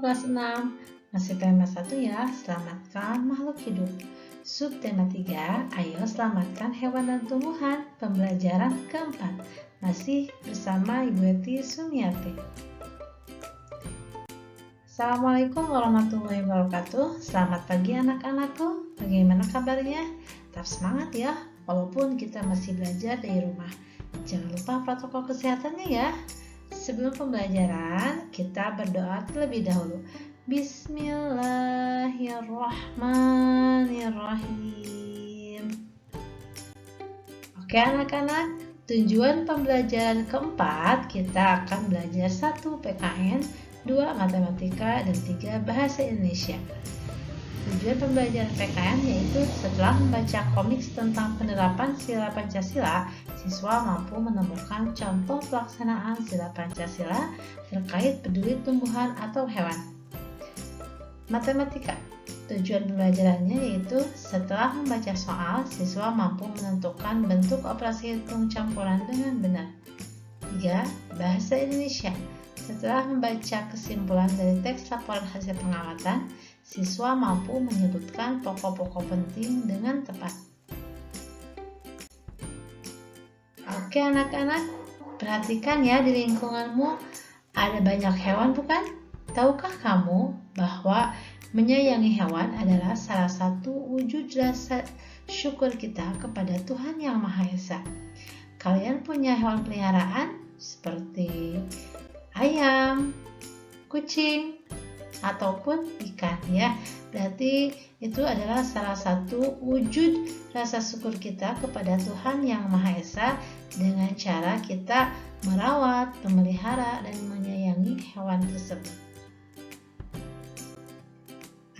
kelas 6. Masih tema 1 ya, selamatkan makhluk hidup. Subtema 3, ayo selamatkan hewan dan tumbuhan. Pembelajaran keempat, masih bersama Ibu Eti Sumiati. Assalamualaikum warahmatullahi wabarakatuh. Selamat pagi anak-anakku. Bagaimana kabarnya? Tetap semangat ya, walaupun kita masih belajar dari rumah. Jangan lupa protokol kesehatannya ya. Sebelum pembelajaran, kita berdoa terlebih dahulu. Bismillahirrahmanirrahim. Oke anak-anak, tujuan pembelajaran keempat, kita akan belajar 1 PKN, 2 Matematika, dan 3 Bahasa Indonesia. Tujuan pembelajaran PKN yaitu setelah membaca komik tentang penerapan sila Pancasila, siswa mampu menemukan contoh pelaksanaan sila Pancasila terkait peduli tumbuhan atau hewan. Matematika, tujuan pembelajarannya yaitu setelah membaca soal, siswa mampu menentukan bentuk operasi hitung campuran dengan benar. 3. Bahasa Indonesia, setelah membaca kesimpulan dari teks laporan hasil pengamatan, siswa mampu menyebutkan pokok-pokok penting dengan tepat. Oke anak-anak, perhatikan ya di lingkunganmu ada banyak hewan bukan? Tahukah kamu bahwa menyayangi hewan adalah salah satu wujud rasa syukur kita kepada Tuhan Yang Maha Esa. Kalian punya hewan peliharaan seperti ayam, kucing, ataupun ikan ya. Berarti itu adalah salah satu wujud rasa syukur kita kepada Tuhan Yang Maha Esa dengan cara kita merawat, memelihara, dan menyayangi hewan tersebut.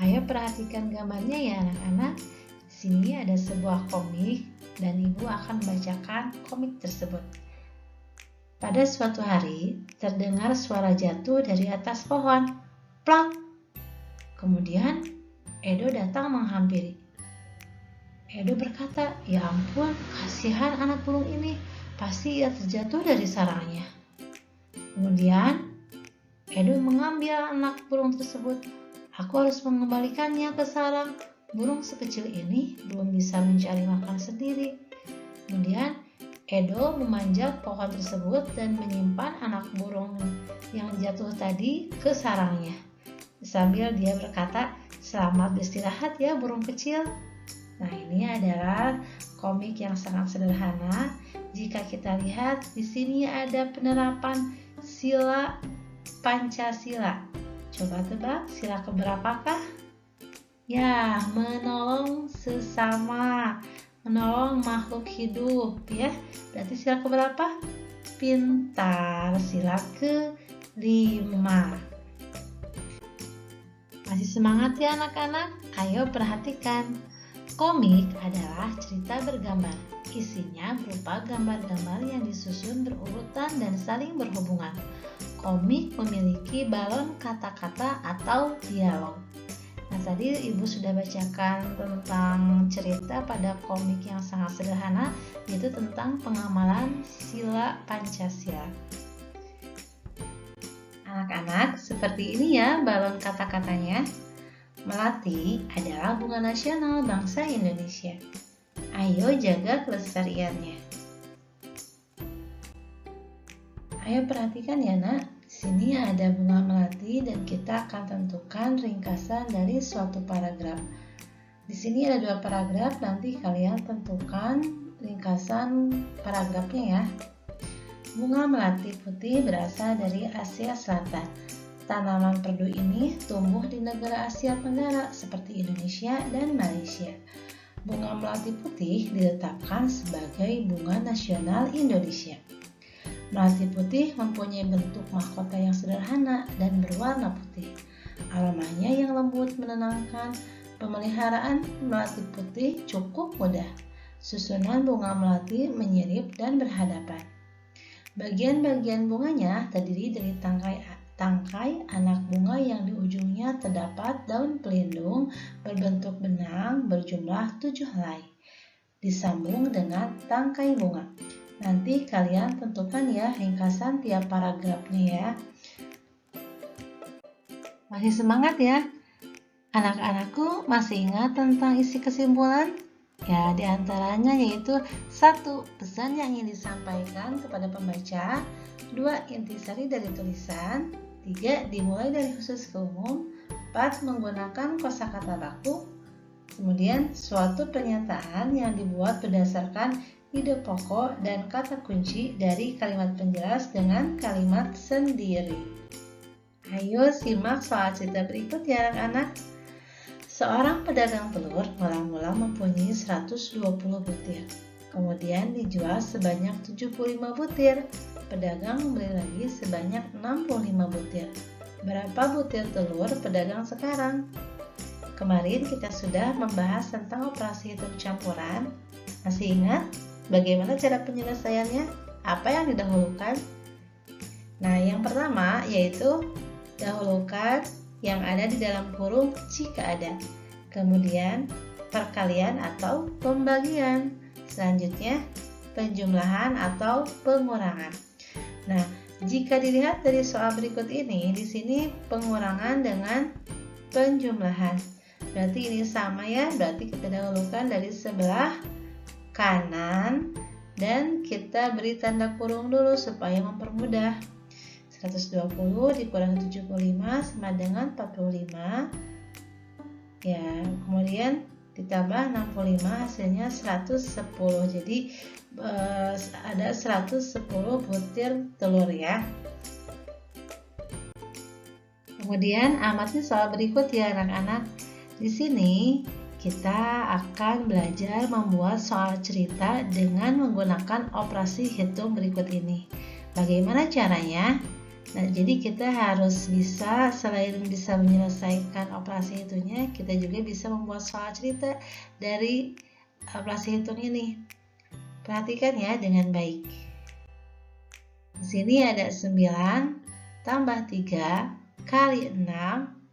Ayo perhatikan gambarnya ya anak-anak. Di sini ada sebuah komik dan ibu akan membacakan komik tersebut. Pada suatu hari, terdengar suara jatuh dari atas pohon. Plak! Kemudian, Edo datang menghampiri. Edo berkata, "Ya ampun, kasihan anak burung ini. Pasti ia terjatuh dari sarangnya." Kemudian, Edo mengambil anak burung tersebut. "Aku harus mengembalikannya ke sarang. Burung sekecil ini belum bisa mencari makan sendiri." Kemudian, Edo memanjat pohon tersebut dan menyimpan anak burung yang jatuh tadi ke sarangnya. Sambil dia berkata, "Selamat beristirahat ya burung kecil." Nah, ini adalah komik yang sangat sederhana. Jika kita lihat di sini ada penerapan sila Pancasila. Coba tebak sila keberapakah? Ya, menolong sesama, menolong makhluk hidup ya. Berarti sila keberapa? Pintar, sila ke-5. Masih semangat ya anak-anak? Ayo perhatikan. Komik adalah cerita bergambar. Isinya berupa gambar-gambar yang disusun berurutan dan saling berhubungan. Komik memiliki balon kata-kata atau dialog. Nah, tadi ibu sudah bacakan tentang cerita pada komik yang sangat sederhana, yaitu tentang pengamalan sila Pancasila. Anak-anak, seperti ini ya balon kata-katanya. Melati adalah bunga nasional bangsa Indonesia. Ayo jaga kelestariannya. Ayo perhatikan ya nak, di sini ada bunga melati dan kita akan tentukan ringkasan dari suatu paragraf. Di sini ada 2 paragraf, nanti kalian tentukan ringkasan paragrafnya ya. Bunga melati putih berasal dari Asia Selatan. Tanaman perdu ini tumbuh di negara Asia Tenggara seperti Indonesia dan Malaysia. Bunga melati putih ditetapkan sebagai bunga nasional Indonesia. Melati putih mempunyai bentuk mahkota yang sederhana dan berwarna putih. Aromanya yang lembut menenangkan. Pemeliharaan melati putih cukup mudah. Susunan bunga melati menyirip dan berhadapan. Bagian-bagian bunganya terdiri dari tangkai anak bunga yang di ujungnya terdapat daun pelindung berbentuk benang berjumlah 7 helai, disambung dengan tangkai bunga. Nanti kalian tentukan ya ringkasan tiap paragrafnya ya. Masih semangat ya? Anak-anakku masih ingat tentang isi kesimpulan? Ya, diantaranya yaitu 1. Pesan yang ingin disampaikan kepada pembaca. 2. Intisari dari tulisan. 3. Dimulai dari khusus ke umum. 4. Menggunakan kosakata baku. Kemudian, suatu pernyataan yang dibuat berdasarkan ide pokok dan kata kunci dari kalimat penjelas dengan kalimat sendiri. Ayo simak soal cerita berikut ya anak-anak. Seorang pedagang telur mula-mula mempunyai 120 butir. Kemudian dijual sebanyak 75 butir. Pedagang membeli lagi sebanyak 65 butir. Berapa butir telur pedagang sekarang? Kemarin kita sudah membahas tentang operasi hitung campuran. Masih ingat bagaimana cara penyelesaiannya? Apa yang didahulukan? Nah, yang pertama yaitu dahulukan yang ada di dalam kurung jika ada. Kemudian perkalian atau pembagian. Selanjutnya penjumlahan atau pengurangan. Nah, jika dilihat dari soal berikut ini, di sini pengurangan dengan penjumlahan. Berarti ini sama ya, berarti kita dahulukan dari sebelah kanan dan kita beri tanda kurung dulu supaya mempermudah. 120 dikurangi 75 sama dengan 45 ya, kemudian ditambah 65 hasilnya 110. Jadi ada 110 butir telur ya. Kemudian amati soal berikut ya anak-anak. Di sini kita akan belajar membuat soal cerita dengan menggunakan operasi hitung berikut ini. Bagaimana caranya? Nah, jadi kita harus bisa, selain bisa menyelesaikan operasi hitungnya, kita juga bisa membuat soal cerita dari operasi hitung ini. Perhatikan ya dengan baik. Di sini ada 9 tambah 3 kali 6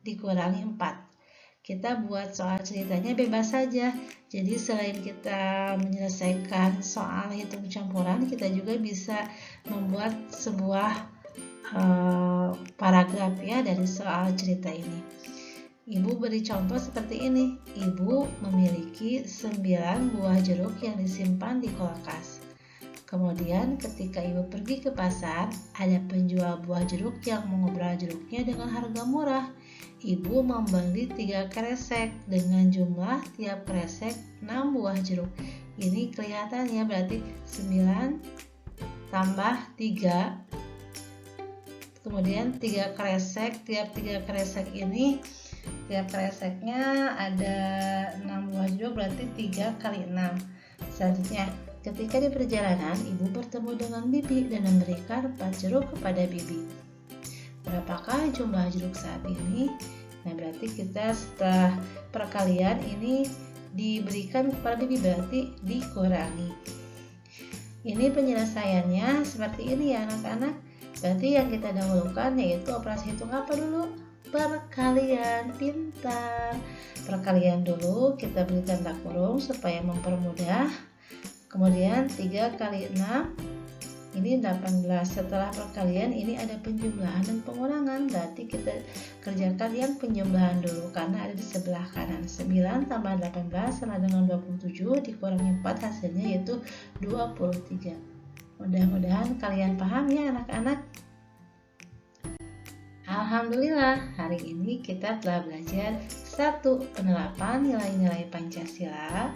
dikurangi 4. Kita buat soal ceritanya bebas saja. Jadi selain kita menyelesaikan soal hitung campuran, kita juga bisa membuat sebuah paragraf ya dari soal cerita ini. Ibu beri contoh seperti ini. Ibu memiliki 9 buah jeruk yang disimpan di kulkas. Kemudian ketika ibu pergi ke pasar, ada penjual buah jeruk yang mengobrol jeruknya dengan harga murah. Ibu membeli 3 kresek dengan jumlah tiap kresek 6 buah jeruk. Ini kelihatannya berarti 9 tambah 3, kemudian 3 kresek, tiap 3 kresek ini tiap kreseknya ada 6 buah jeruk, berarti 3 kali 6. Selanjutnya, ketika di perjalanan ibu bertemu dengan bibi dan memberikan 4 jeruk kepada bibi. Berapakah jumlah jeruk saat ini? Nah, berarti kita setelah perkalian ini diberikan kepada bibi, berarti dikurangi. Ini penyelesaiannya seperti ini ya anak-anak. Berarti yang kita dahulukan yaitu operasi hitung apa dulu? Perkalian. Pintar. Perkalian dulu, kita beri tanda kurung supaya mempermudah. Kemudian 3 kali 6 ini 18. Setelah perkalian ini ada penjumlahan dan pengurangan. Berarti kita kerjakan yang penjumlahan dulu karena ada di sebelah kanan. 9 tambah 18 sama dengan 27 dikurangi 4 hasilnya yaitu 23. Mudah-mudahan kalian paham ya anak-anak. Alhamdulillah, hari ini kita telah belajar 1. Penerapan nilai-nilai Pancasila.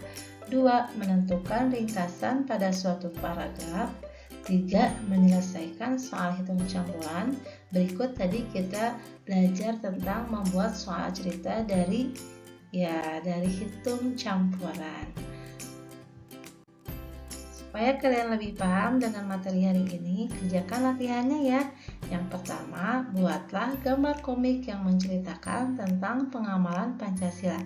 2. Menentukan ringkasan pada suatu paragraf. 3. Menyelesaikan soal hitung campuran. Berikut tadi kita belajar tentang membuat soal cerita dari hitung campuran. Supaya kalian lebih paham dengan materi hari ini, kerjakan latihannya ya. Yang pertama, buatlah gambar komik yang menceritakan tentang pengamalan Pancasila.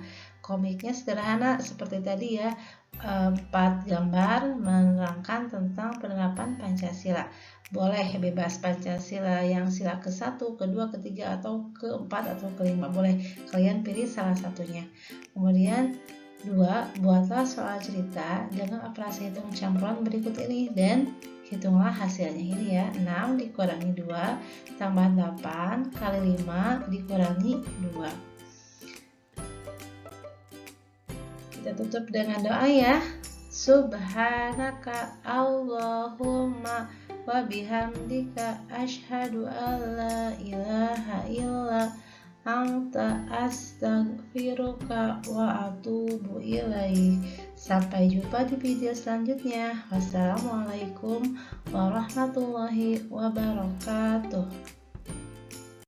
Komiknya sederhana seperti tadi ya, 4 gambar menerangkan tentang penerapan Pancasila. Boleh bebas Pancasila yang sila ke-1, ke-2, ke-3, atau ke-4 atau ke-5. Boleh kalian pilih salah satunya. Kemudian 2. Buatlah soal cerita dengan operasi hitung campuran berikut ini dan Hitunglah hasilnya ini ya, 6 dikurangi 2 tambah 8 kali 5 dikurangi 2. Kita tutup dengan doa ya. Subhanaka Allahumma wa bihamdika asyhadu an la ilaha illa anta astaghfiruka wa atubu ilaik. Sampai jumpa di video selanjutnya. Wassalamualaikum warahmatullahi wabarakatuh.